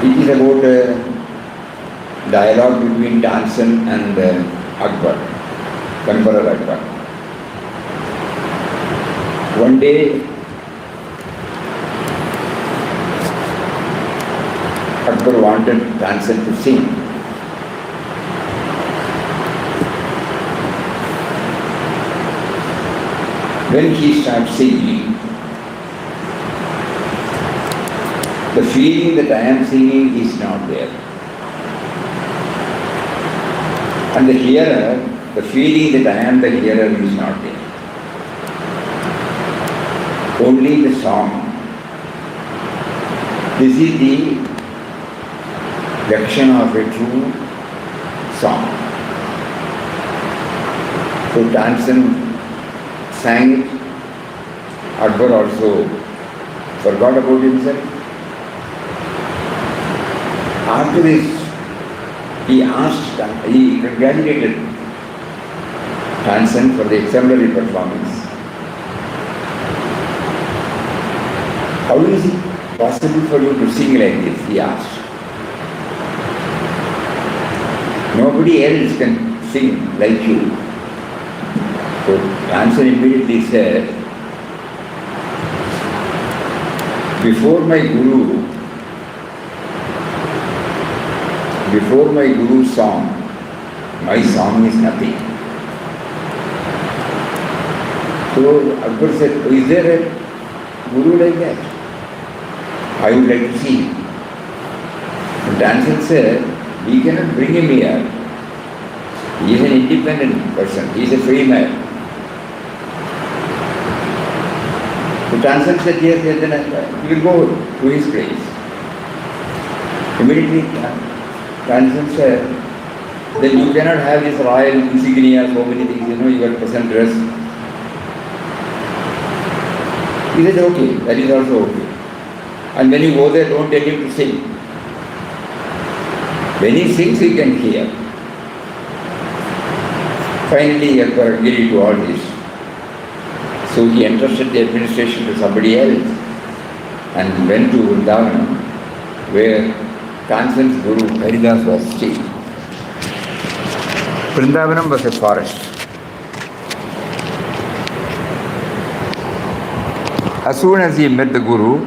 It is about a dialogue between Tansen and Akbar, Emperor Akbar. One day, Akbar wanted Tansen to sing. When he starts singing, the feeling that I am singing is not there. And the hearer, the feeling that I am the hearer is not there. Only the song. This is the action of a true song. So Tansen sang it. Akbar also forgot about himself. After this, he congratulated Tansen for the exemplary performance. How is it possible for you to sing like this? He asked. Nobody else can sing like you. So Tansen immediately said, before my Guru's song, my song is nothing. So Akbar said, is there a Guru like that? I would like to see him. And Tansen said, we cannot bring him here. He is an independent person. He is a free man. So Tansen said, yes, then we will go to his place. Immediately, Tansen said, then you cannot have this royal insignia, so many things, your present dress. He said, okay, that is also okay. And when you go there, don't tell him to sing. When he sings, he can hear. Finally, Akbar agreed to all this. So he entrusted the administration to somebody else and went to Vrindavan, where Tansen's Guru Haridas was staying. Vrindavanam was a forest. As soon as he met the Guru,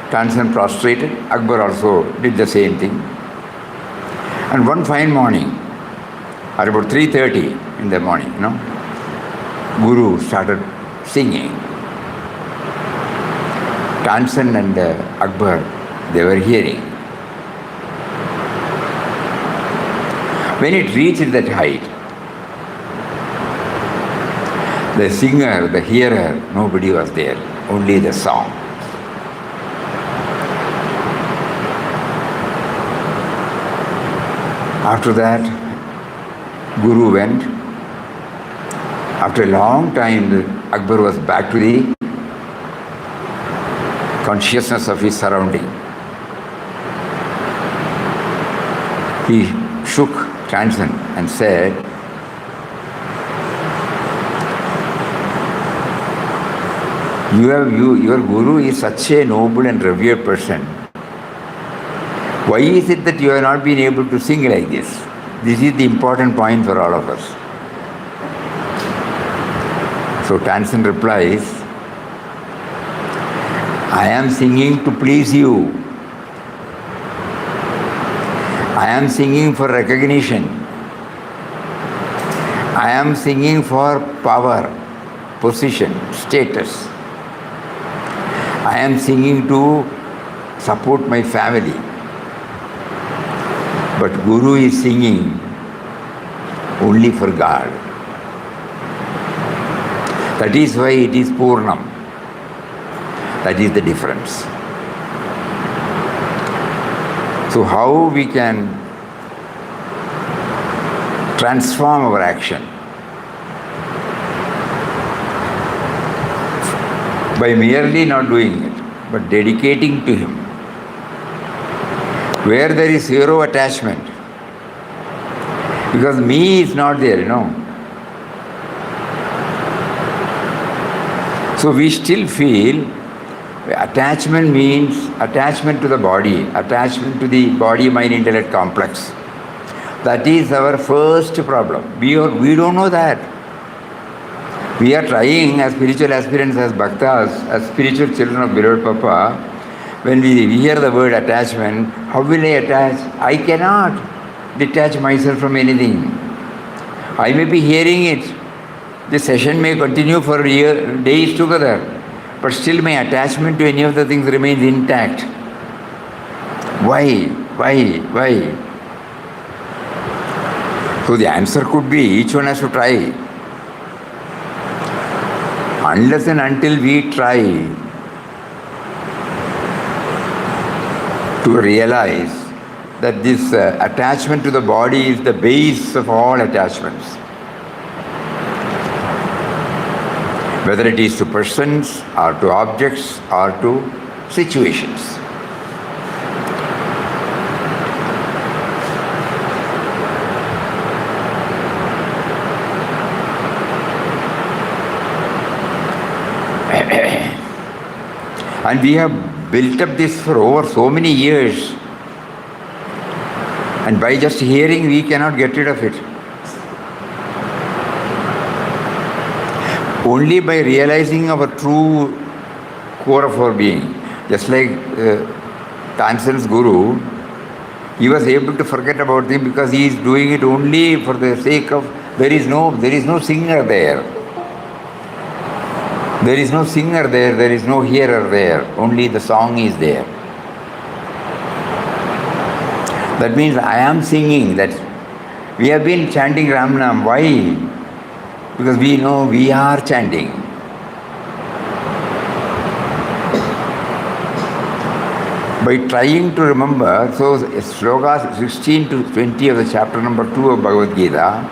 Tansen prostrated. Akbar also did the same thing. And one fine morning, at about 3:30 in the morning, Guru started singing. Tansen and Akbar, they were hearing. When it reached that height, the singer, the hearer, nobody was there, only the song. After that, Guru went. After a long time, Akbar was back to the consciousness of his surrounding. He shook Tansen and said, your Guru is such a noble and revered person. Why is it that you have not been able to sing like this? This is the important point for all of us. So Tansen replies, I am singing to please you. I am singing for recognition. I am singing for power, position, status. I am singing to support my family. But Guru is singing only for God. That is why it is Purnam. That is the difference. So how we can transform our action? By merely not doing it, but dedicating to Him. Where there is zero attachment. Because me is not there, So we still feel Attachment means attachment to the body, attachment to the body-mind-intellect complex. That is our first problem. We don't know that. We are trying as spiritual aspirants, as bhaktas, as spiritual children of beloved Papa. When we hear the word attachment, how will I attach? I cannot detach myself from anything. I may be hearing it. The session may continue for days together, but still my attachment to any of the things remains intact. Why? So the answer could be, each one has to try. Unless and until we try to realize that this attachment to the body is the base of all attachments, whether it is to persons or to objects or to situations. And we have built up this for over so many years, and by just hearing we cannot get rid of it. Only by realizing our true core of our being. Just like Tansen and Guru, he was able to forget about them because he is doing it only for the sake of, there is no singer there. There is no singer there is no hearer there, only the song is there. That means I am singing, that we have been chanting Ram Nam. Why? Because we know we are chanting. By trying to remember, so slokas 16 to 20 of the chapter number 2 of Bhagavad Gita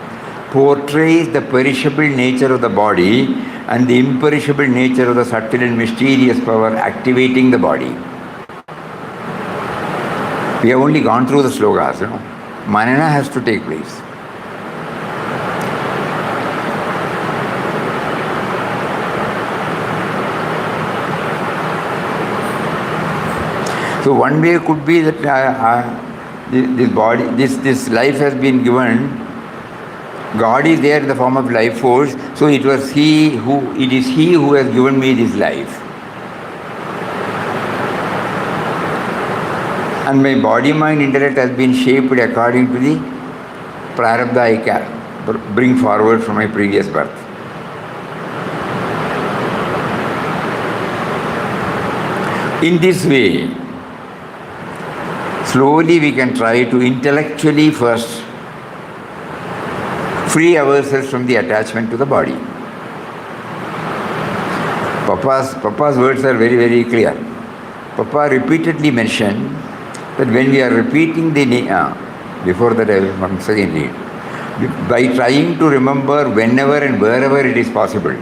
portrays the perishable nature of the body and the imperishable nature of the subtle and mysterious power activating the body. We have only gone through the slokas, Manana has to take place. So one way could be that this body, this life has been given. God is there in the form of life force, so it is He who has given me this life. And my body, mind, intellect has been shaped according to the prarabdha I can bring forward from my previous birth. In this way, slowly we can try to intellectually first free ourselves from the attachment to the body. Papa's words are very, very clear. Papa repeatedly mentioned that when we are repeating the name, before that I will once again read, by trying to remember whenever and wherever it is possible.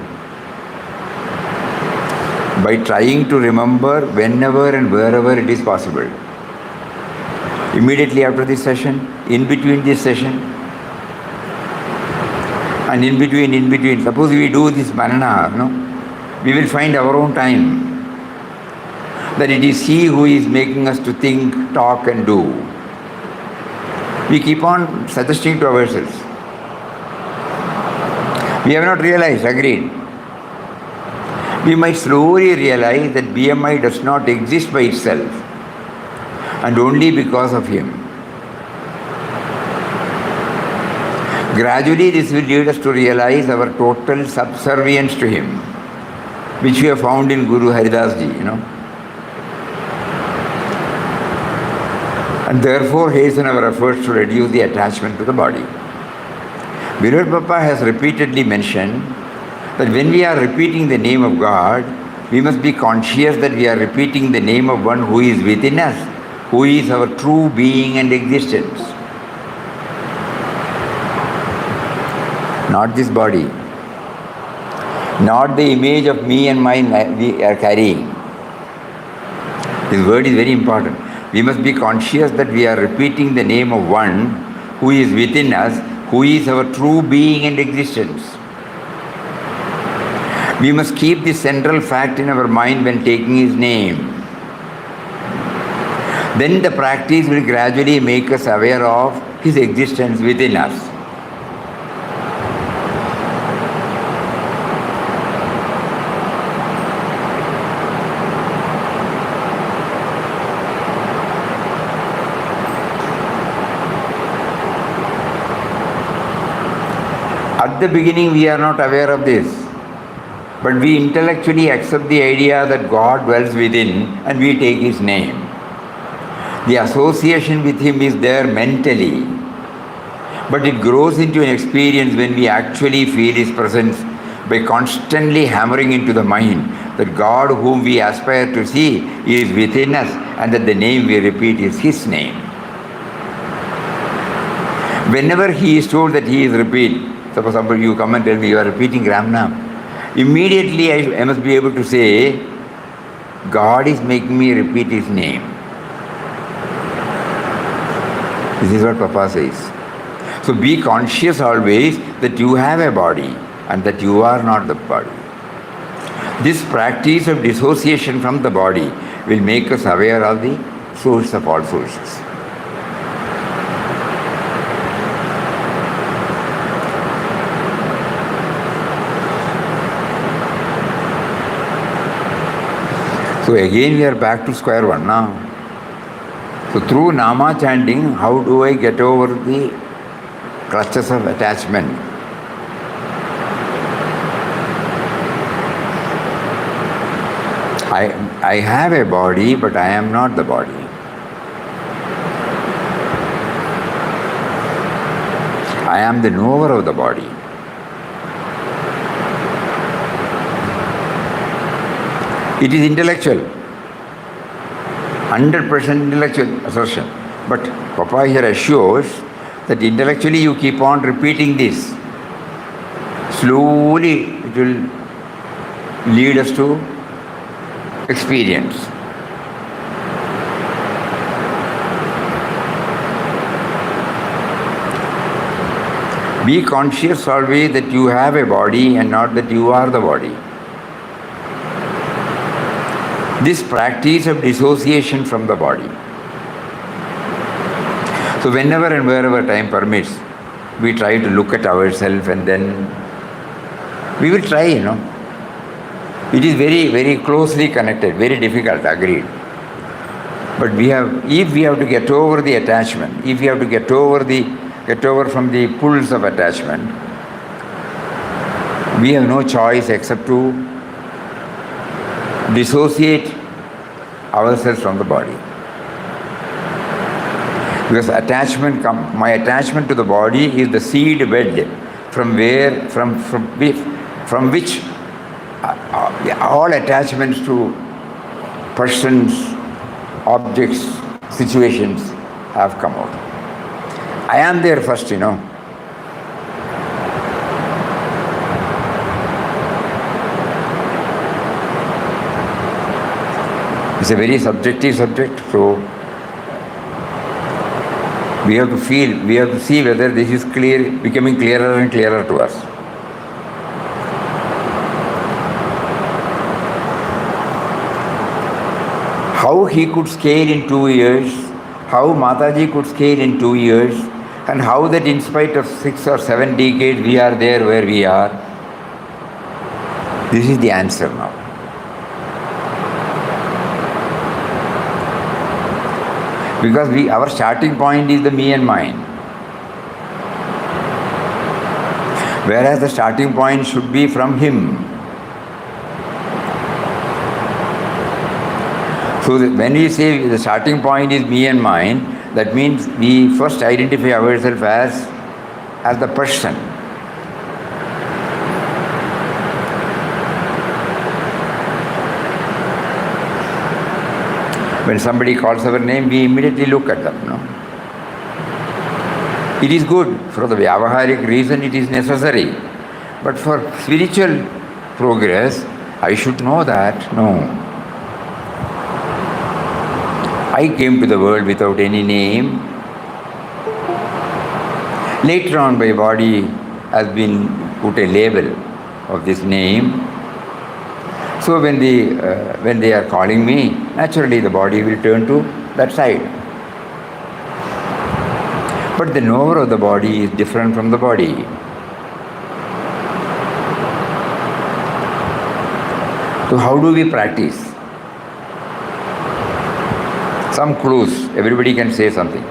By trying to remember whenever and wherever it is possible. Immediately after this session, in between this session, and in between. Suppose we do this manana, we will find our own time. That it is He who is making us to think, talk and do. We keep on suggesting to ourselves. We have not realized, agreed. We might slowly realize that BMI does not exist by itself and only because of Him. Gradually this will lead us to realize our total subservience to Him, which we have found in Guru Haridas Ji, And therefore hasten our efforts to reduce the attachment to the body. Beloved Papa has repeatedly mentioned that when we are repeating the name of God, we must be conscious that we are repeating the name of one who is within us, who is our true being and existence. Not this body, not the image of me and mine we are carrying. This word is very important. We must be conscious that we are repeating the name of one who is within us, who is our true being and existence. We must keep this central fact in our mind when taking his name. Then the practice will gradually make us aware of his existence within us. At the beginning, we are not aware of this, but we intellectually accept the idea that God dwells within and we take his name. The association with him is there mentally, but it grows into an experience when we actually feel his presence by constantly hammering into the mind that God whom we aspire to see is within us and that the name we repeat is his name. Whenever he is told that he is repeat, suppose somebody you come and tell me you are repeating Ramnam, immediately I must be able to say, God is making me repeat his name. This is what Papa says. So be conscious always that you have a body and that you are not the body. This practice of dissociation from the body will make us aware of the source of all sources. So again we are back to square one now. So through Nama chanting, how do I get over the clutches of attachment? I have a body, but I am not the body. I am the knower of the body. It is intellectual, 100% intellectual assertion. But Papa here assures that intellectually you keep on repeating this. Slowly it will lead us to experience. Be conscious always that you have a body and not that you are the body. This practice of dissociation from the body. So whenever and wherever time permits, we try to look at ourselves and then we will try, It is very, very closely connected, very difficult, agreed. But if we have to get over the attachment, if we have to get over from the pulls of attachment, we have no choice except to dissociate ourselves from the body. Because my attachment to the body is the seed bed from which all attachments to persons, objects, situations have come out. I am there first, It's a very subjective subject, so we have to feel, we have to see whether this is clear, becoming clearer and clearer to us. How he could scale in 2 years, how Mataji could scale in 2 years, and how that in spite of 6 or 7 decades we are there where we are. This is the answer now. Because our starting point is the me and mine. Whereas the starting point should be from him. So when we say the starting point is me and mine, that means we first identify ourselves as the person. When somebody calls our name, we immediately look at them. It is good. For the vyavaharic reason, it is necessary. But for spiritual progress, I should know that. No. I came to the world without any name. Later on, my body has been put a label of this name. So when they are calling me, naturally the body will turn to that side. But the knower of the body is different from the body. So how do we practice? Some clues. Everybody can say something.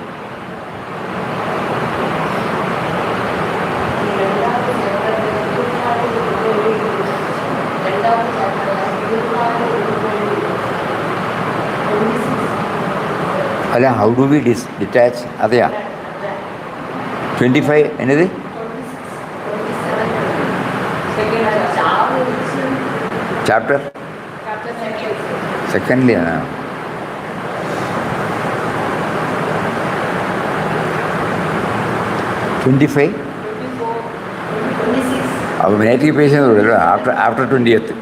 How do we detach? Adaya. 25, anything? Chapter? Secondly, 25? 26. Our native patient after 20th.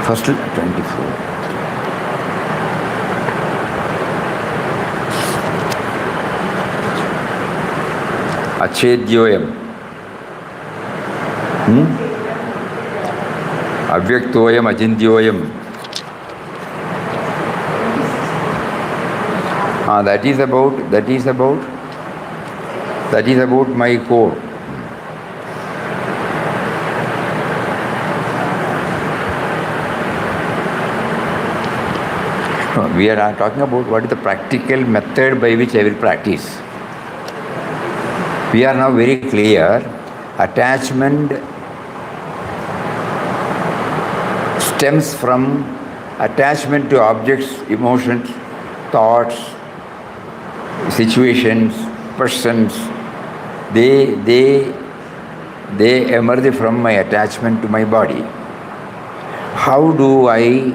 First 24. Achedyoyam. Avyaktoyam, Achintyoyam. That is about my core. We are talking about what is the practical method by which I will practice. We are now very clear. Attachment stems from attachment to objects, emotions, thoughts, situations, persons. They emerge from my attachment to my body. How do I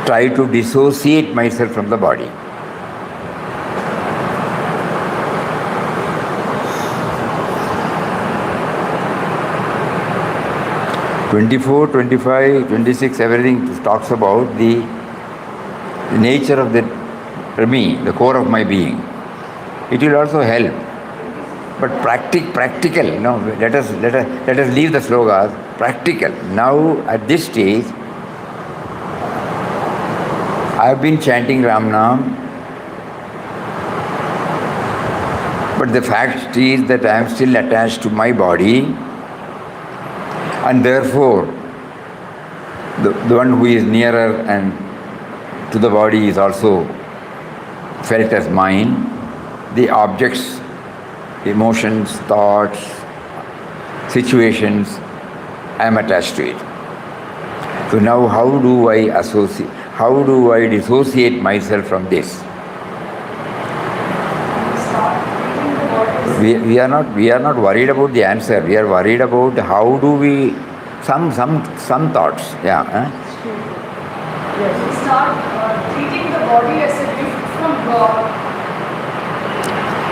try to dissociate myself from the body? "24, 25, 26, everything talks about the nature of the me, the core of my being. It will also help. But practical, let us leave the slogas. Practical. Now, at this stage, I have been chanting Ram Nam, but the fact is that I am still attached to my body, and therefore the one who is nearer and to the body is also felt as mine. The objects, emotions, thoughts, situations, I am attached to it. So now how do I dissociate myself from this? We are not worried about the answer. We are worried about how do we some thoughts. Yeah. Yes. We start treating the body as a gift from God.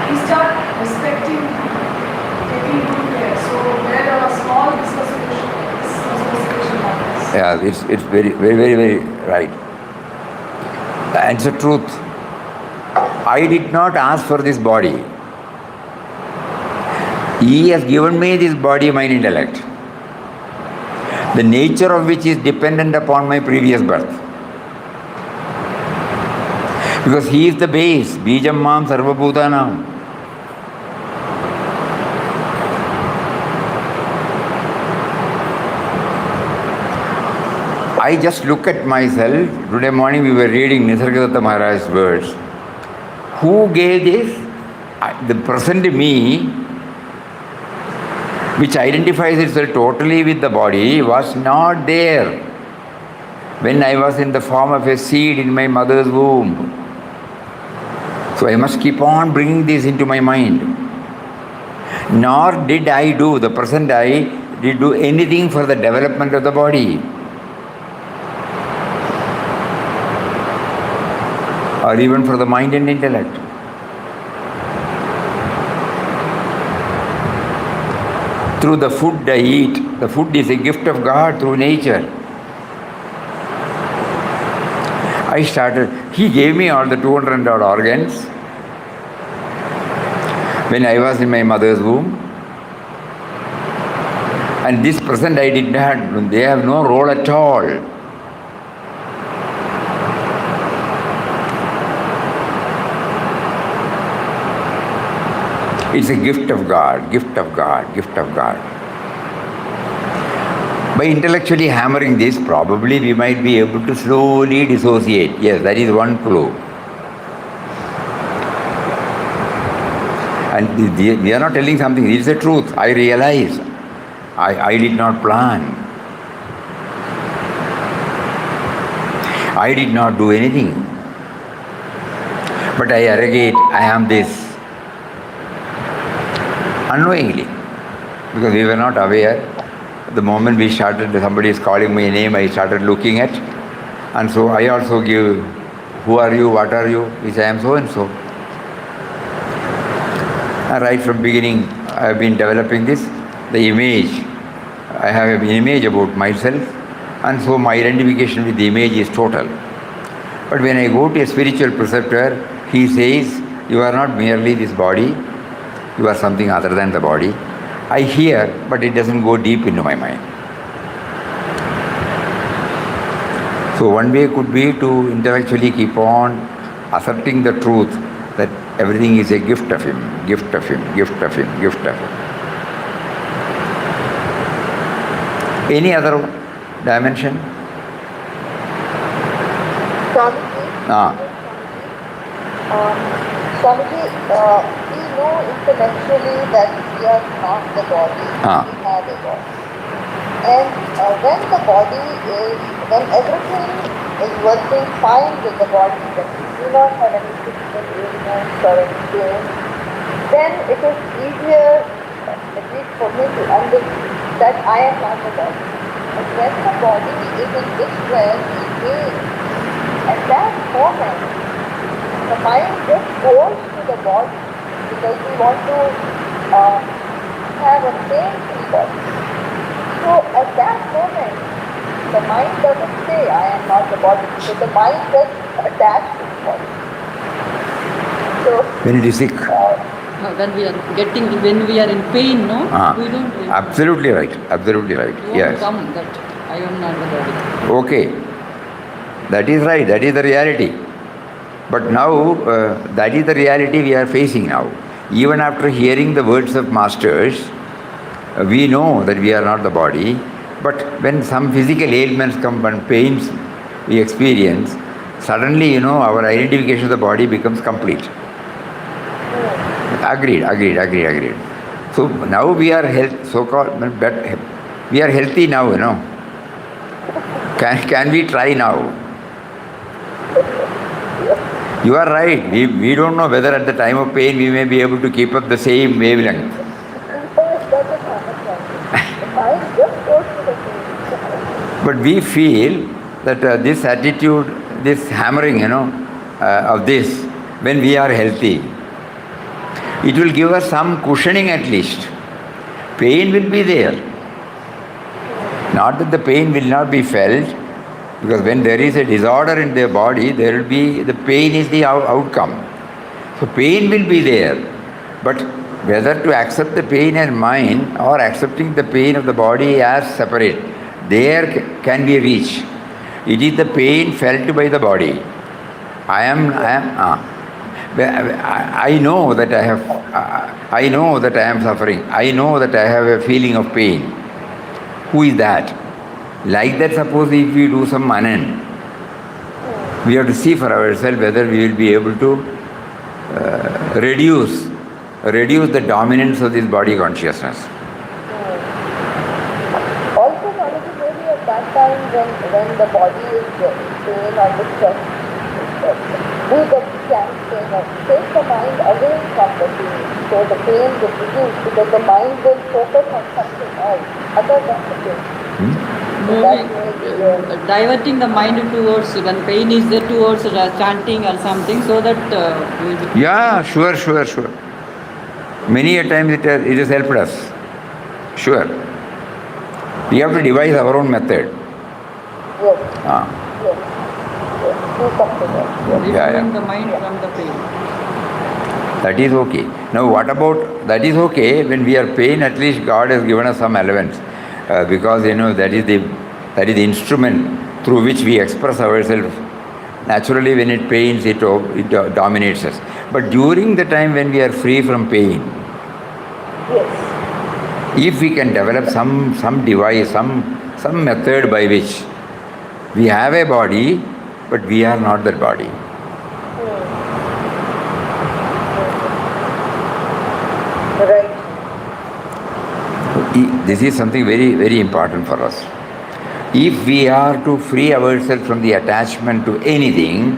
We start respecting, taking good care. So there are small dissociation happens. Yeah, it's very, very, very, very right. And it's the truth. I did not ask for this body. He has given me this body, mind, intellect, the nature of which is dependent upon my previous birth. Because he is the base. Bijam mam sarva bhutanam. I just look at myself. Today morning we were reading Nisargadatta Maharaj's words. Who gave this? The present me, which identifies itself totally with the body, was not there when I was in the form of a seed in my mother's womb. So I must keep on bringing this into my mind. Nor did I do, the present I did do anything for the development of the body, or even for the mind and intellect. Through the food I eat, the food is a gift of God through nature. He gave me all the 200 odd organs. when I was in my mother's womb. And this present I did not, they have no role at all. It's a gift of God, gift of God, gift of God. By intellectually hammering this, probably we might be able to slowly dissociate. Yes, that is one clue. And we are not telling something, it is the truth. I realize. I did not plan. I did not do anything. But I arrogate, I am this. Unknowingly. Because we were not aware. The moment we started, somebody is calling my name, I started looking at. And so I also give, who are you, what are you? Which I am so and so. And right from beginning, I have been developing this, the image. I have an image about myself, and so my identification with the image is total. But when I go to a spiritual preceptor, he says, you are not merely this body, you are something other than the body. I hear, but it doesn't go deep into my mind. So one way could be to intellectually keep on asserting the truth that everything is a gift of him, gift of him, gift of him, gift of him. Any other dimension? Swamiji, we know intellectually that we are not the body, we have a body. And when the body is, when everything is working fine with the body, that we do not have any physical ailments or any pain, then it is easier, at least for me to understand that I am not the body. But when the body is in distress, pain, at that moment, the mind just goes to the body because we want to have a pain-free body. So at that moment, the mind doesn't say, I am not the body, so the mind gets attached to the body. So when it is sick. When we are in pain, no? We don't. Absolutely right. Absolutely right. Yes. Come that I am not the body. Okay. That is right. That is the reality. But now, that is the reality we are facing now. Even after hearing the words of masters, we know that we are not the body. But when some physical ailments come and pains we experience, suddenly, our identification of the body becomes complete. Agreed. So now we are we are healthy now, Can we try now? You are right. We don't know whether at the time of pain we may be able to keep up the same wavelength. But we feel that this attitude, this hammering, of this, when we are healthy, it will give us some cushioning at least. Pain will be there. Not that the pain will not be felt, because when there is a disorder in the body, there will be, the pain is the outcome. So pain will be there. But whether to accept the pain as mine or accepting the pain of the body as separate, there can be reached. It is the pain felt by the body. I know that I know that I am suffering. I know that I have a feeling of pain. Who is that? Like that, suppose if we do some manan, we have to see for ourselves whether we will be able to reduce the dominance of this body consciousness. Also, maybe at that time when the body is in pain or distress, do the chanting or take the mind away from the pain, so the pain will reduce because the mind will focus on something else other than the pain. Diverting the mind towards, when pain is there, towards chanting or something, so that we will... Yeah, sure. Many a times it has helped us. Sure. We have to devise our own method. Yes. Yes. Do something else. Removing the mind from the pain. That is okay. Now what about, that is okay, when we are pain, at least God has given us some allowance. Because that is the instrument through which we express ourselves. Naturally when it pains, it dominates us. But during the time when we are free from pain, Yes. if we can develop some device, some method by which we have a body, but we are not that body. Right. This is something very, very important for us. If we are to free ourselves from the attachment to anything,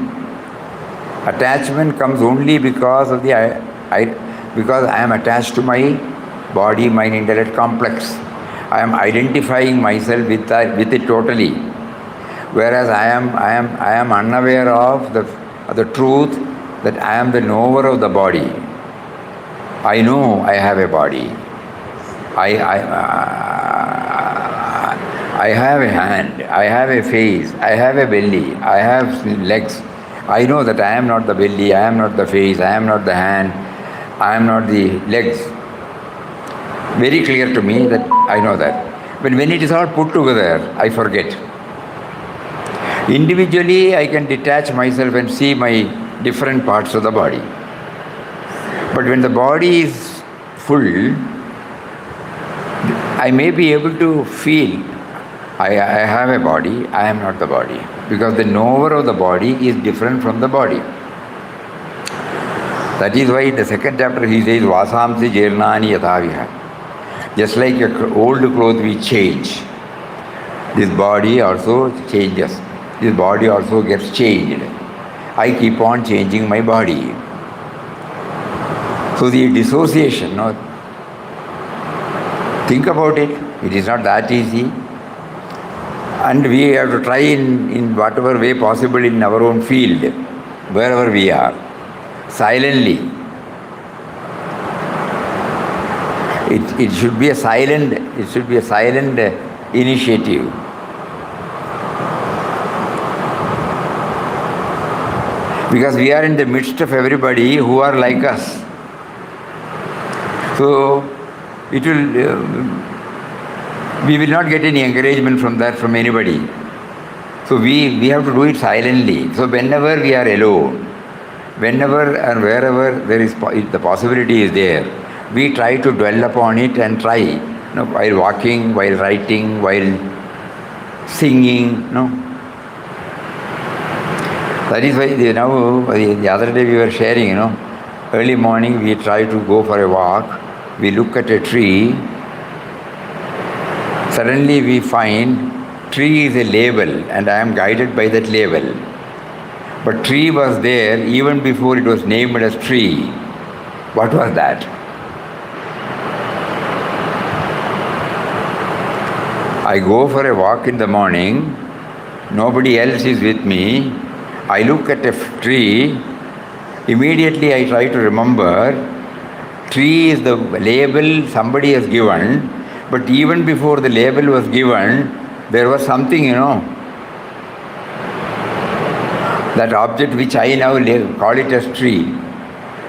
attachment comes only because of because I am attached to my body, mind, intellect complex. I am identifying myself with it totally. Whereas I am unaware of the truth that I am the knower of the body. I know I have a body. I have a hand, I have a face, I have a belly, I have legs. I know that I am not the belly, I am not the face, I am not the hand, I am not the legs. Very clear to me that I know that. But when it is all put together, I forget. Individually, I can detach myself and see my different parts of the body. But when the body is full, I may be able to feel I have a body, I am not the body. Because the knower of the body is different from the body. That is why in the second chapter he says, Vasamsi Jirnani Yathaviha. Just like old clothes we change, this body also changes. This body also gets changed. I keep on changing my body. So the dissociation, think about it. It is not that easy. And we have to try in whatever way possible in our own field, wherever we are, silently. It should be a silent initiative. Because we are in the midst of everybody who are like us. So it will we will not get any encouragement from that from anybody. So we have to do it silently. So whenever we are alone, whenever and wherever there is the possibility is there, we try to dwell upon it and try, while walking, while writing, while singing, That is why the other day we were sharing, early morning we try to go for a walk, we look at a tree, suddenly we find tree is a label and I am guided by that label. But tree was there even before it was named as tree. What was that? I go for a walk in the morning, nobody else is with me, I look at a tree, immediately I try to remember, tree is the label somebody has given, but even before the label was given, there was something, that object which I now call it as tree,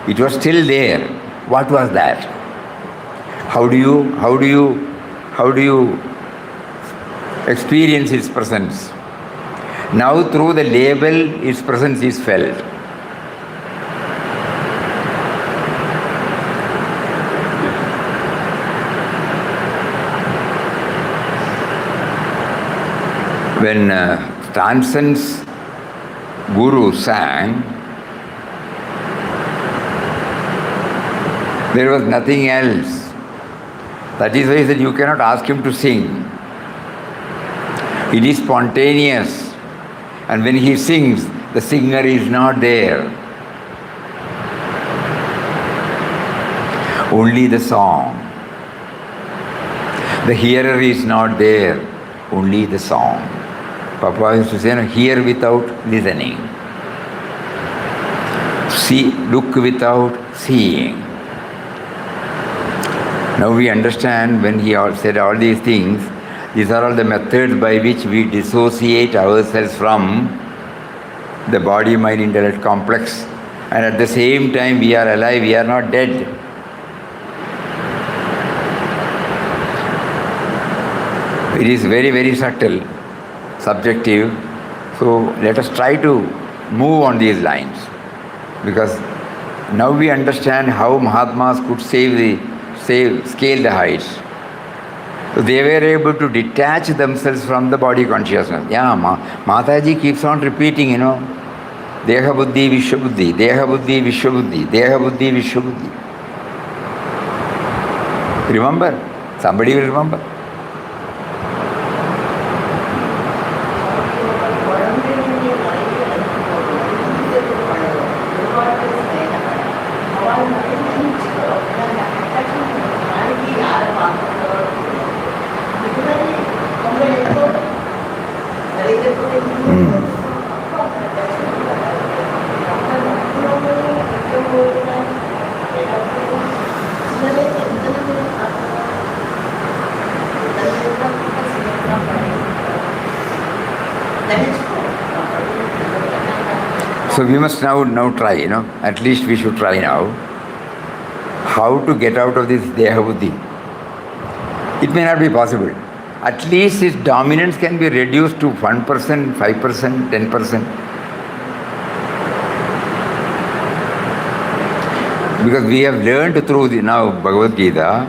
it was still there. What was that? How do you experience its presence? Now through the label, its presence is felt. When Tansen's Guru sang, there was nothing else. That is why he said you cannot ask him to sing. It is spontaneous. And when he sings, the singer is not there. Only the song. The hearer is not there. Only the song. Papa used to say, hear without listening. See, look without seeing. Now we understand when he said all these things, these are all the methods by which we dissociate ourselves from the body-mind-intellect complex And at the same time, we are alive, we are not dead. It is very, very subtle, subjective. So let us try to move on these lines. Because now we understand how Mahatmas could scale the heights. So they were able to detach themselves from the body consciousness. Yeah, Mataji keeps on repeating, Deha Buddhi Vishwabuddhi, Deha Buddhi Vishwabuddhi, Deha Buddhi Vishwabuddhi. Remember? Somebody will remember. So we must now try, at least we should try now, how to get out of this Deha Buddhi. It may not be possible. At least its dominance can be reduced to 1%, 5%, 10%. Because we have learned through now Bhagavad Gita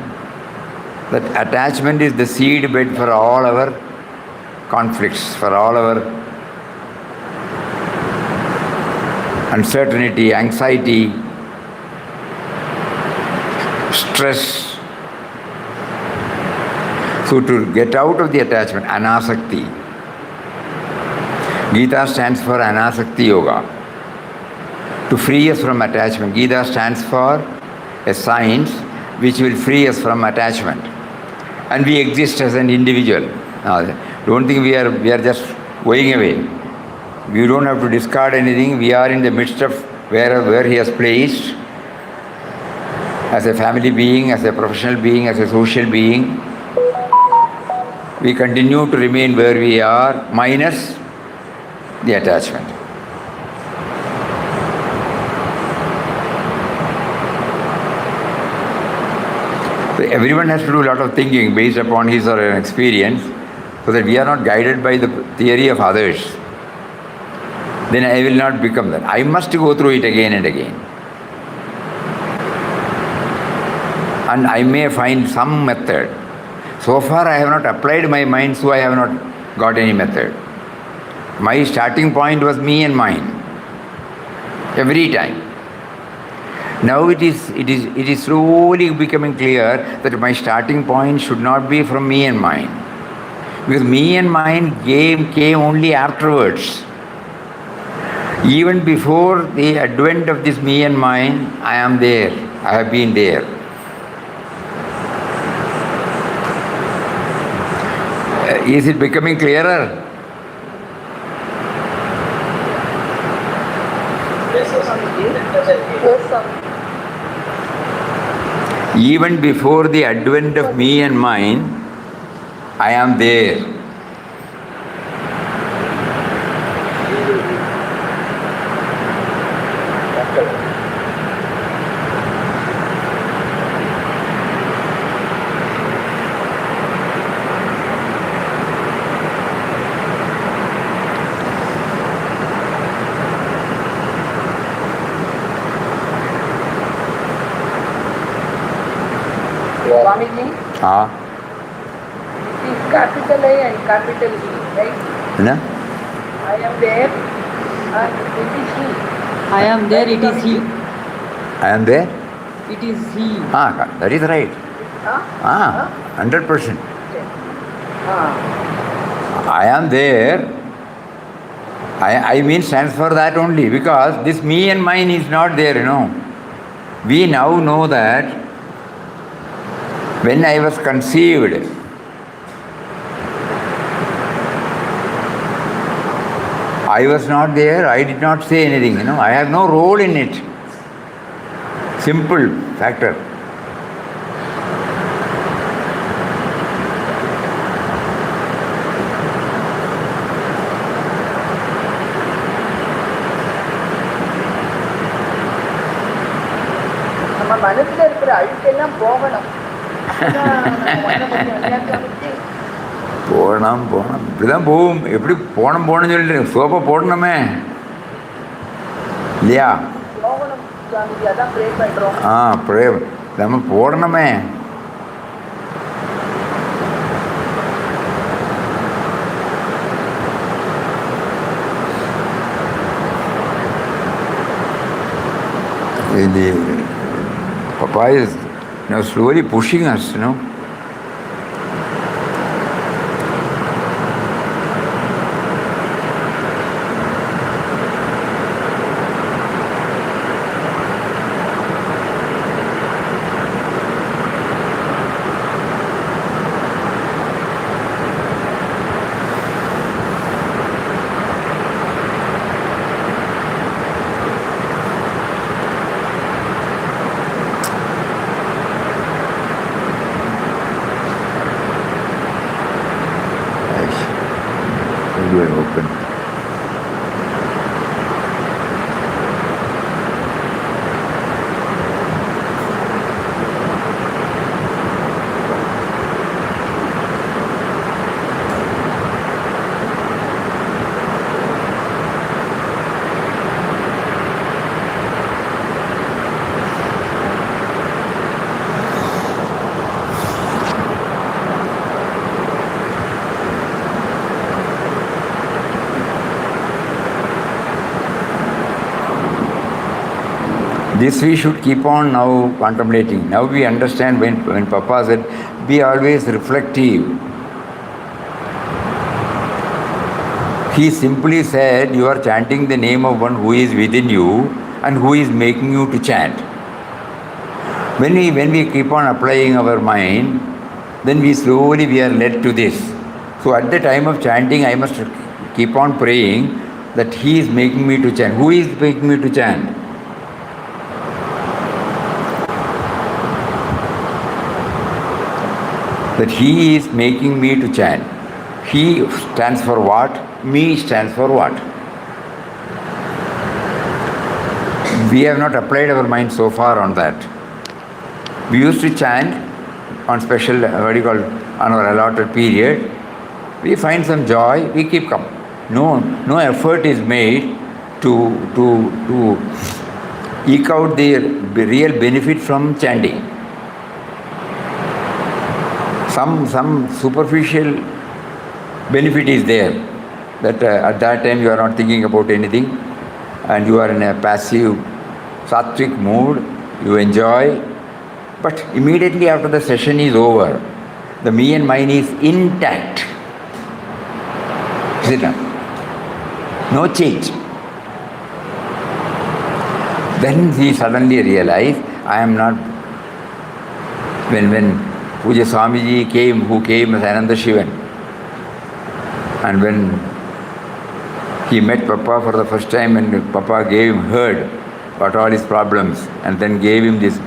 that attachment is the seed bed for all our conflicts, for all our uncertainty, anxiety, stress. So to get out of the attachment, anasakti. Gita stands for anasakti yoga. To free us from attachment. Gita stands for a science which will free us from attachment. And we exist as an individual. Now, don't think we are just going away. We don't have to discard anything. We are in the midst of where he has placed. As a family being, as a professional being, as a social being. We continue to remain where we are, minus the attachment. So everyone has to do a lot of thinking based upon his or her experience, so that we are not guided by the theory of others. Then I will not become that. I must go through it again and again. And I may find some method. So far I have not applied my mind, so I have not got any method. My starting point was me and mine. Every time. Now it is slowly becoming clear that my starting point should not be from me and mine. Because me and mine came only afterwards. Even before the advent of this me and mine, I am there. I have been there. Is it becoming clearer? Yes, sir. Even before the advent of me and mine, I am there. Swamiji, it is capital A and capital E, right? No? I am there and it is he. I am there, it is he. I am there? It is he. That is right. 100%. I am there. I mean stands for that only, because this me and mine is not there, We now know that when I was conceived, I was not there, I did not say anything, I have no role in it. Simple factor. எல்லாம் போகணும். போகணும் இப்படிதான் போகும். எப்படி போகணும்னு சொல்லிட்டு சோப்பை போடணுமே இல்லையா? போகணும் சுவாமிஜி, அதான் ப்ரே பண்றோம். ப்ரே நம்ம போடணுமே. The Papa is slowly pushing us, Open. This we should keep on now contemplating. Now we understand when Papa said, be always reflective. He simply said, you are chanting the name of one who is within you and who is making you to chant. When we keep on applying our mind, then we are led to this. So at the time of chanting, I must keep on praying that he is making me to chant. Who is making me to chant? That he is making me to chant. He stands for what? Me stands for what? We have not applied our mind so far on that. We used to chant on special, on our allotted period. We find some joy, we keep calm. No effort is made to eke out the real benefit from chanting. Some superficial benefit is there, that at that time you are not thinking about anything and you are in a passive sattvic mood, you enjoy, but immediately after the session is over, the me and mine is intact. Is it not? No change. Then he suddenly realized, I am not, when Puja Swamiji who came as Anandashram, and when he met Papa for the first time and Papa heard what all his problems and then gave him this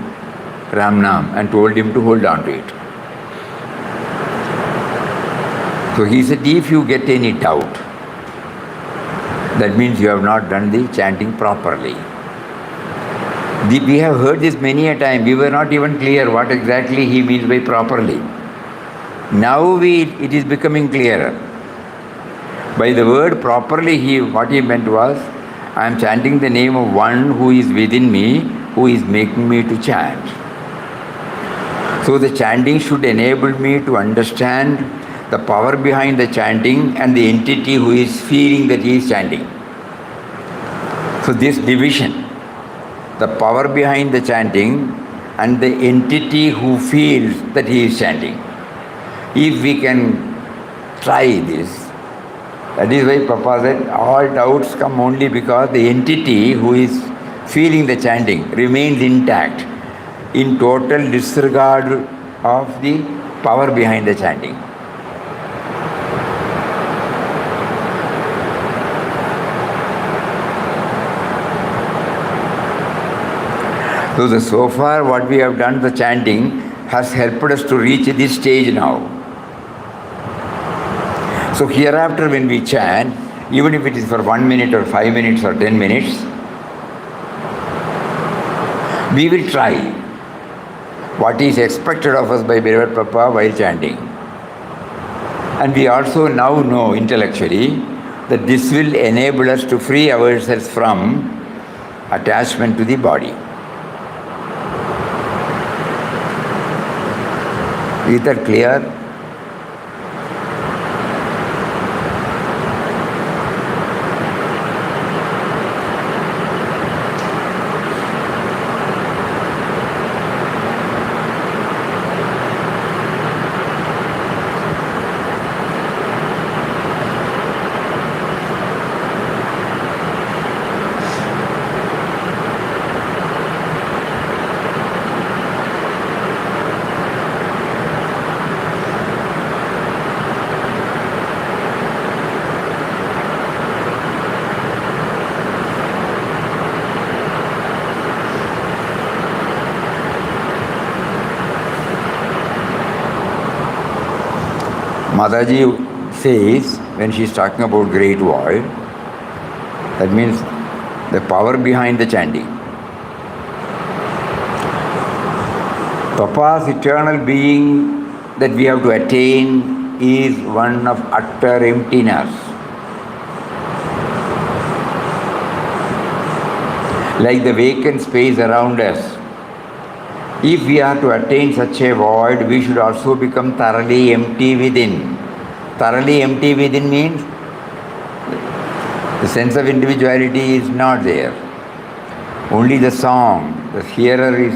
Ram Nam and told him to hold on to it. So he said, if you get any doubt, that means you have not done the chanting properly. We have heard this many a time. We were not even clear what exactly he means by properly. Now it is becoming clearer. By the word properly, what he meant was, I am chanting the name of one who is within me, who is making me to chant. So the chanting should enable me to understand the power behind the chanting and the entity who is feeling that he is chanting. So this division, the power behind the chanting and the entity who feels that he is chanting. If we can try this, that is why Papa said all doubts come only because the entity who is feeling the chanting remains intact in total disregard of the power behind the chanting. So far what we have done, the chanting, has helped us to reach this stage now. So hereafter when we chant, even if it is for 1 minute or 5 minutes or 10 minutes, we will try what is expected of us by beloved Papa while chanting. And we also now know intellectually that this will enable us to free ourselves from attachment to the body. Is that clear? Mataji says, when she is talking about great void, that means the power behind the chanting. Papa's eternal being that we have to attain is one of utter emptiness. Like the vacant space around us. If we are to attain such a void, we should also become thoroughly empty within. Thoroughly empty within means the sense of individuality is not there. Only the song, the hearer is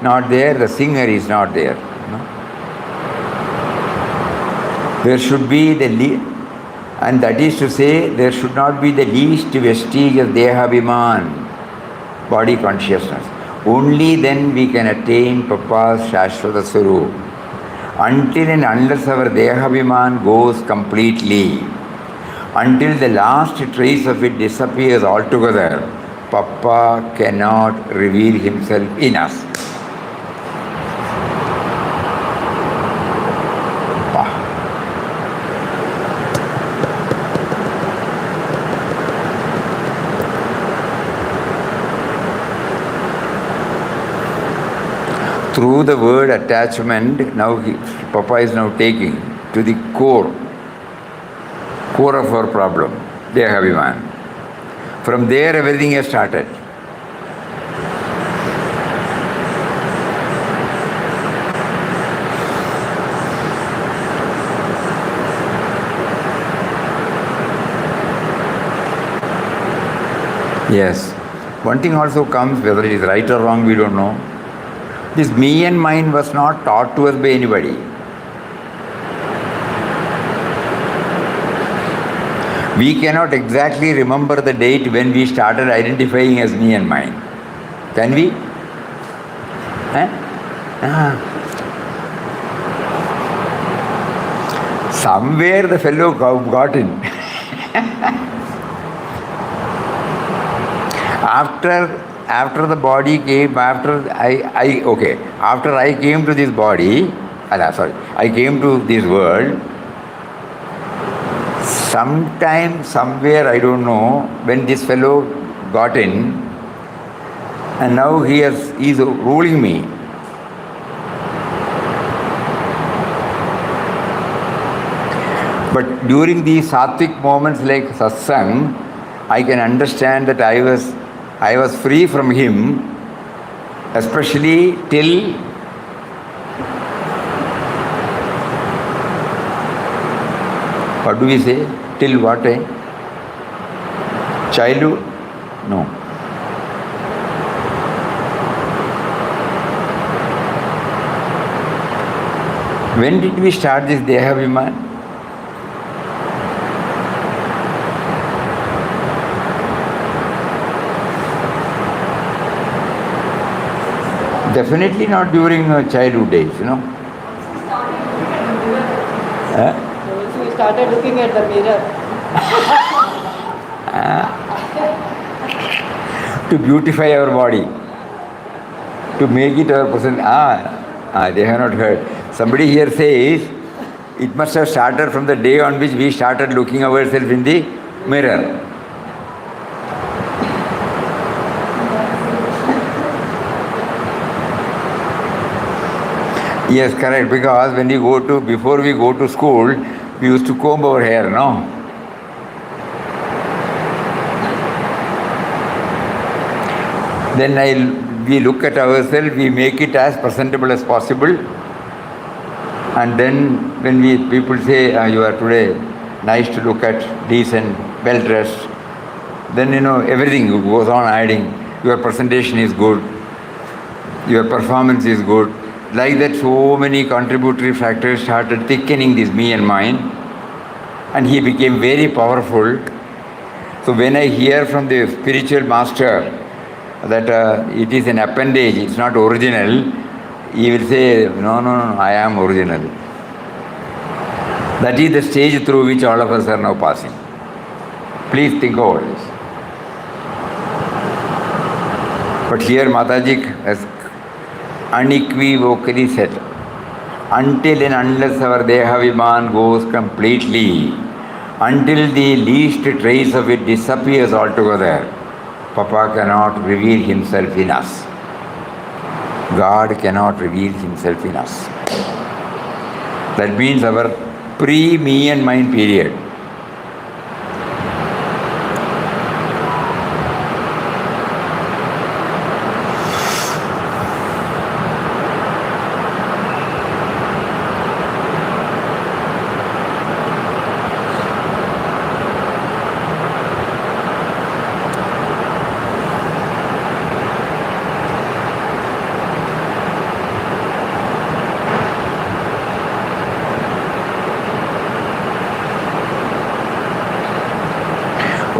not there, the singer is not there. No? There should be and that is to say, there should not be the least vestige of Dehabhiman, body consciousness. Only then we can attain Papa's Shashvata Swarup. Until and unless our Dehabhiman goes completely, until the last trace of it disappears altogether, Papa cannot reveal himself in us. Through the word attachment, now Papa is now taking to the core of our problem, Dehabhiman. From there everything has started. Yes. One thing also comes, whether it is right or wrong, we don't know. This me and mine was not taught to us by anybody. We cannot exactly remember the date when we started identifying as me and mine. Can we? Somewhere the fellow got in. After the body came, after I came to this body, I came to this world, sometime, somewhere, I don't know, when this fellow got in, and now he's ruling me. But during these sattvic moments like satsang, I can understand that I was free from him, especially till what do we say? Till what time? Childhood? No. When did we start this Dehabhiman? Definitely not during childhood days, you know. So we started looking at the mirror. To beautify our body, to make it our person. They have not heard. Somebody here says it must have started from the day on which we started looking ourselves in the mirror. Yes, correct. Because when before we go to school, we used to comb our hair, no? Then we look at ourselves, we make it as presentable as possible. And then when people say, you are today nice to look at, decent, well dressed, then everything goes on adding. Your presentation is good, your performance is good. Like that, so many contributory factors started thickening this me and mine, and he became very powerful. So when I hear from the spiritual master that it is an appendage, it's not original, he will say, no, I am original. That is the stage through which all of us are now passing. Please think over this. But here Mataji has unequivocally said, until and unless our Dehaviman goes completely, until the least trace of it disappears altogether, Papa cannot reveal himself in us. God cannot reveal himself in us. That means our pre-me and mine period.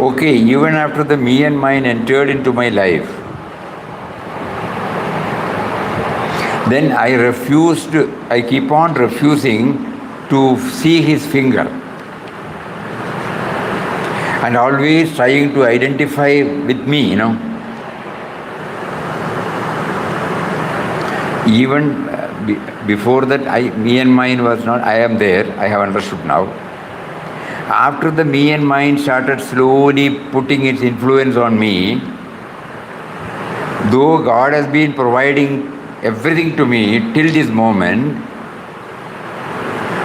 Okay, even after the me and mine entered into my life, then I keep on refusing to see his finger. And always trying to identify with me, Even before that, me and mine was not, I am there, I have understood now. After the me and mine started slowly putting its influence on me, though God has been providing everything to me till this moment,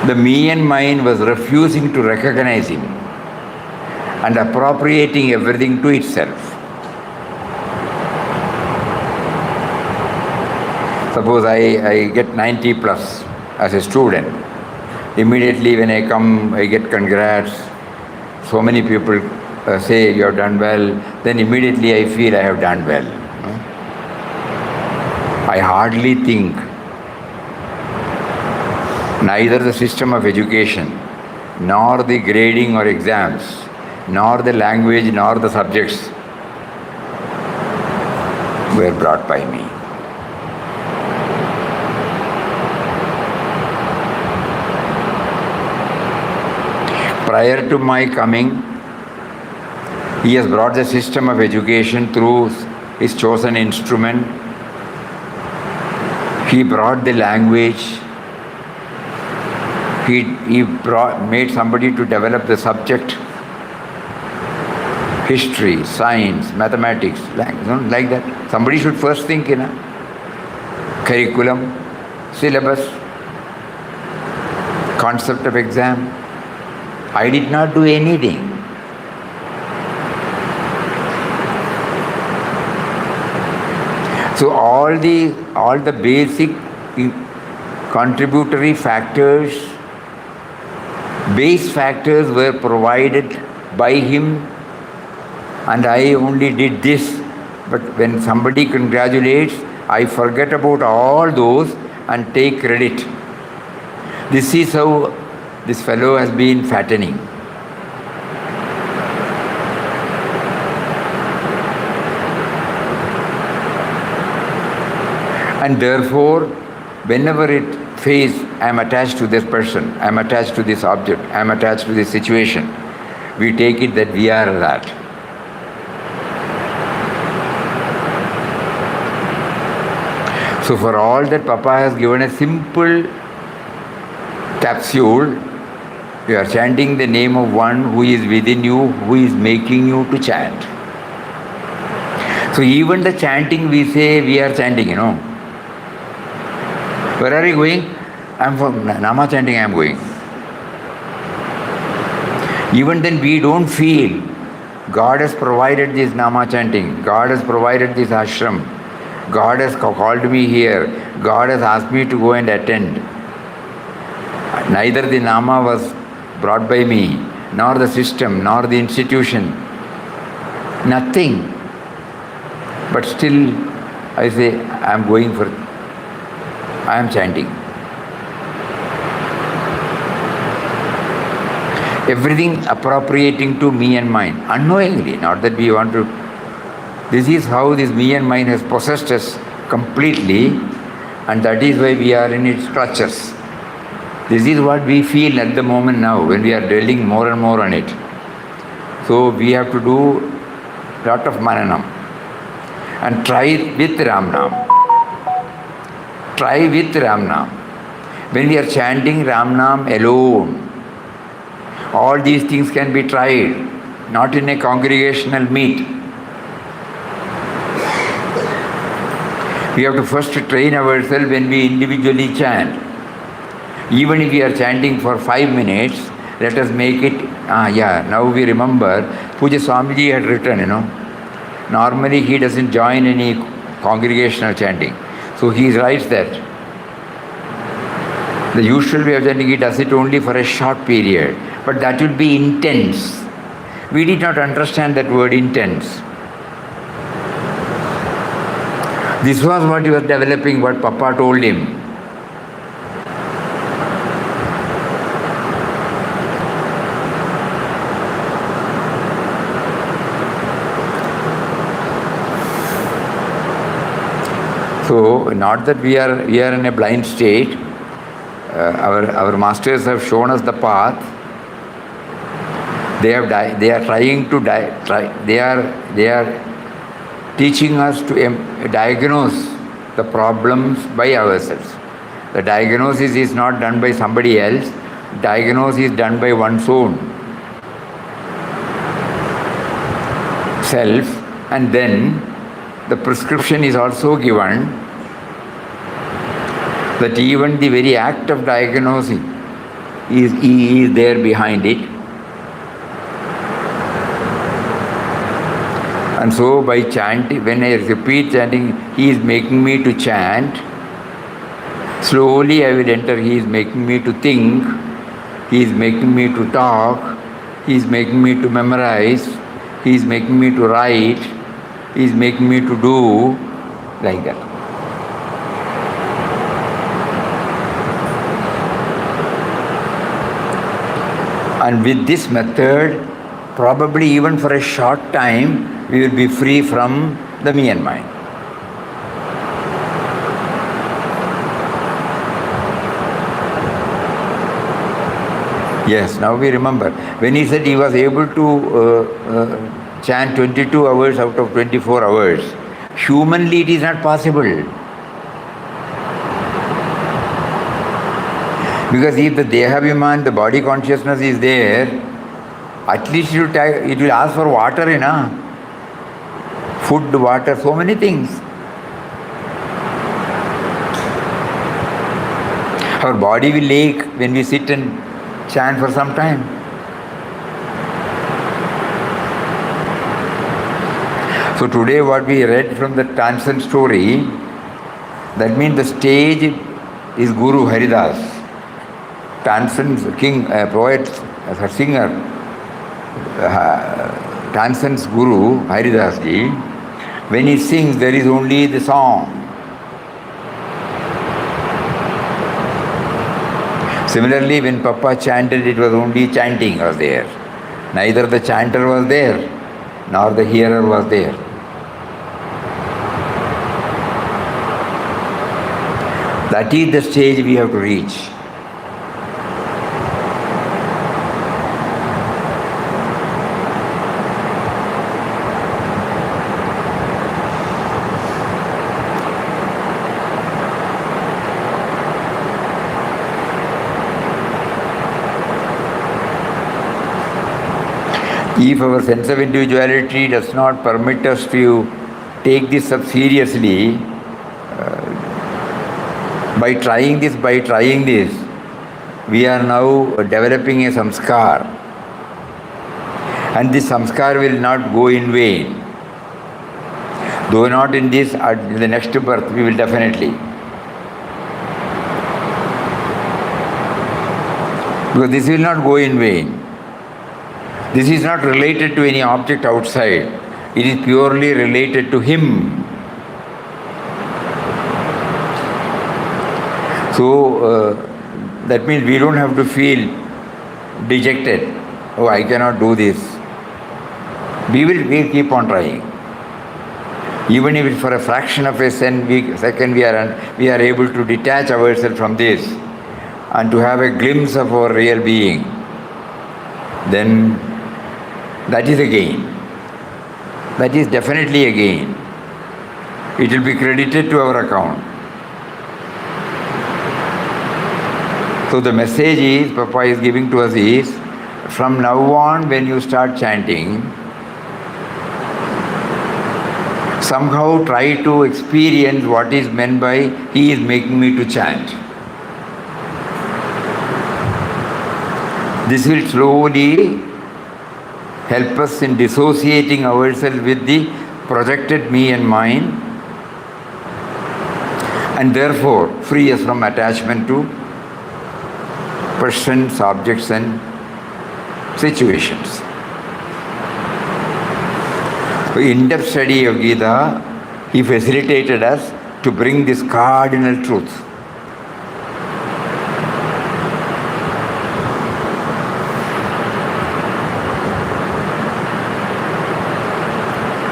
the me and mine was refusing to recognize him and appropriating everything to itself. Suppose I get 90 plus as a student. Immediately when I come, I get congrats. So many people say you have done well. Then immediately I feel I have done well. I hardly think neither the system of education, nor the grading or exams, nor the language, nor the subjects were brought by me. Prior to my coming, he has brought the system of education through his chosen instrument. He brought the language. He made somebody to develop the subject, history, science, mathematics, language, like that. Somebody should first think in a curriculum, syllabus, concept of exam. I did not do anything. So all the basic contributory factors, base factors were provided by him, and I only did this. But when somebody congratulates, I forget about all those and take credit. This is how this fellow has been fattening. And therefore, whenever it feels I am attached to this person, I am attached to this object, I am attached to this situation, we take it that we are that. So for all that, Papa has given a simple capsule. You are chanting the name of one who is within you, who is making you to chant. So even the chanting, we say we are chanting, Where are you going? I'm for Nama chanting, I'm going. Even then we don't feel God has provided this Nama chanting, God has provided this ashram, God has called me here, God has asked me to go and attend. Neither the Nama was brought by me, nor the system, nor the institution. Nothing. But still, I say, I am chanting. Everything appropriating to me and mine, unknowingly, not that we want to. This is how this me and mine has possessed us completely, and that is why we are in its clutches. This is what we feel at the moment now, when we are dwelling more and more on it. So we have to do lot of mananam and try with Ramnam. Try with Ramnam. When we are chanting Ramnam alone, all these things can be tried, not in a congregational meet. We have to first train ourselves when we individually chant. Even if we are chanting for 5 minutes, let us make it, now we remember, Puja Swamiji had written, normally he doesn't join any congregational chanting. So he writes that the usual way of chanting, he does it only for a short period, but that will be intense. We did not understand that word intense. This was what he was developing, what Papa told him. So, not that we are in a blind state. Our masters have shown us the path. They are trying to they are teaching us to diagnose the problems by ourselves. The diagnosis is not done by somebody else. Diagnosis is done by one's own self, and then the prescription is also given, that even the very act of diagnosing is there behind it. And so by chanting, when I repeat chanting, he is making me to chant. Slowly I will enter, he is making me to think, he is making me to talk, he is making me to memorize, he is making me to write, he is making me to do, like that. And with this method, probably even for a short time, we will be free from the me and mine. Yes, now we remember. When he said he was able to chant 22 hours out of 24 hours, humanly it is not possible. Because if the Dehabhiman, the body consciousness is there, at least it will ask for water, food, water, so many things. Our body will ache when we sit and chant for some time. So today what we read from the Tansen story, that means the stage is Guru Haridas. Tansen's king, poet, a singer, Tansen's Guru Haridas ji, when he sings there is only the song. Similarly, when Papa chanted, it was only chanting was there. Neither the chanter was there, nor the hearer was there. That is the stage we have to reach. If our sense of individuality does not permit us to take this up seriously, By trying this, we are now developing a samskar. And this samskar will not go in vain. Though not in this, in the next birth, we will definitely. Because this will not go in vain. This is not related to any object outside. It is purely related to him. So, that means we don't have to feel dejected. Oh, I cannot do this. We'll keep on trying. Even if it's for a fraction of a second, we are able to detach ourselves from this and to have a glimpse of our real being, then that is a gain. That is definitely a gain. It will be credited to our account. So the message is, Papa is giving to us is, from now on when you start chanting, somehow try to experience what is meant by he is making me to chant. This will slowly help us in dissociating ourselves with the projected me and mine, and therefore free us from attachment to persons, objects and situations. In-depth study of Gita, he facilitated us to bring this cardinal truth.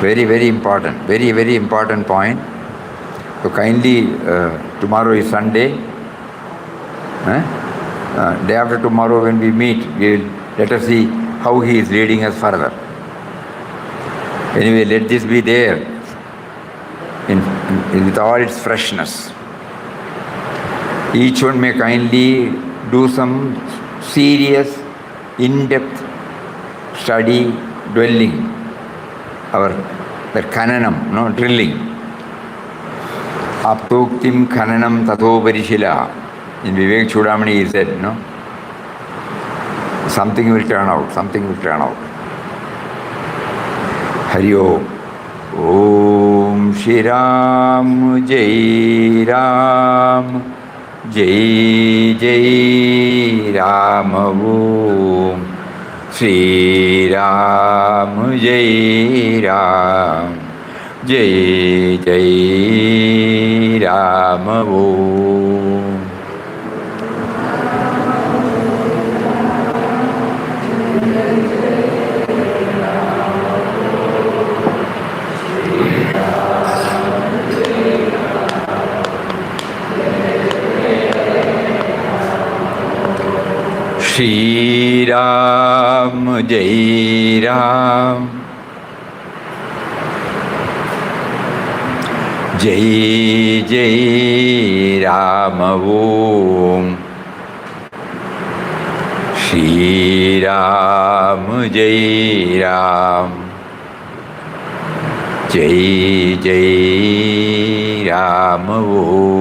Very, very important. Very, very important point. So kindly, tomorrow is Sunday. Day after tomorrow when we meet, let us see how he is leading us further. Anyway, let this be there with all its freshness. Each one may kindly do some serious, in-depth study, dwelling, that khananam, drilling. Aptoktim khananam tatho parishila. In Vivek Chudamani he said, something will turn out, something will turn out. Hari Om. Om Shri Ram Jai Ram Jai Jai Ram Om Shri Ram Jai Ram Jai Jai Ram Om. Shri Ram Jai Ram Jai Jai Ram Om Shri Ram Jai Ram Jai Jai Ram Om.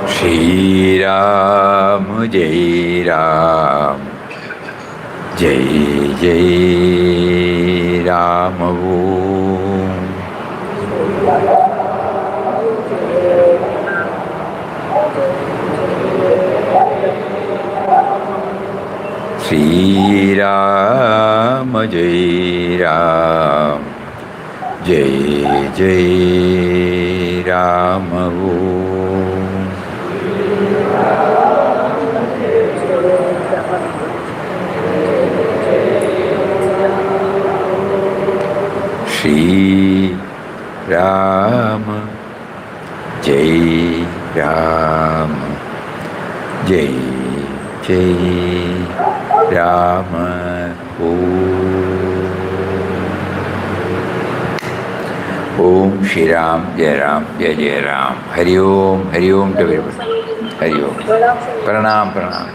Shri Ram Jai Ram Jai Jai Ram Om. Shri Ram Jai Ram Jai Jai Ram Om. Shri Ram Jai Ram Jai Jai Ram Om. Om Shri Ram, Jai Jai Ram. Hari Om to everybody. Hari Om. Pranam, pranam.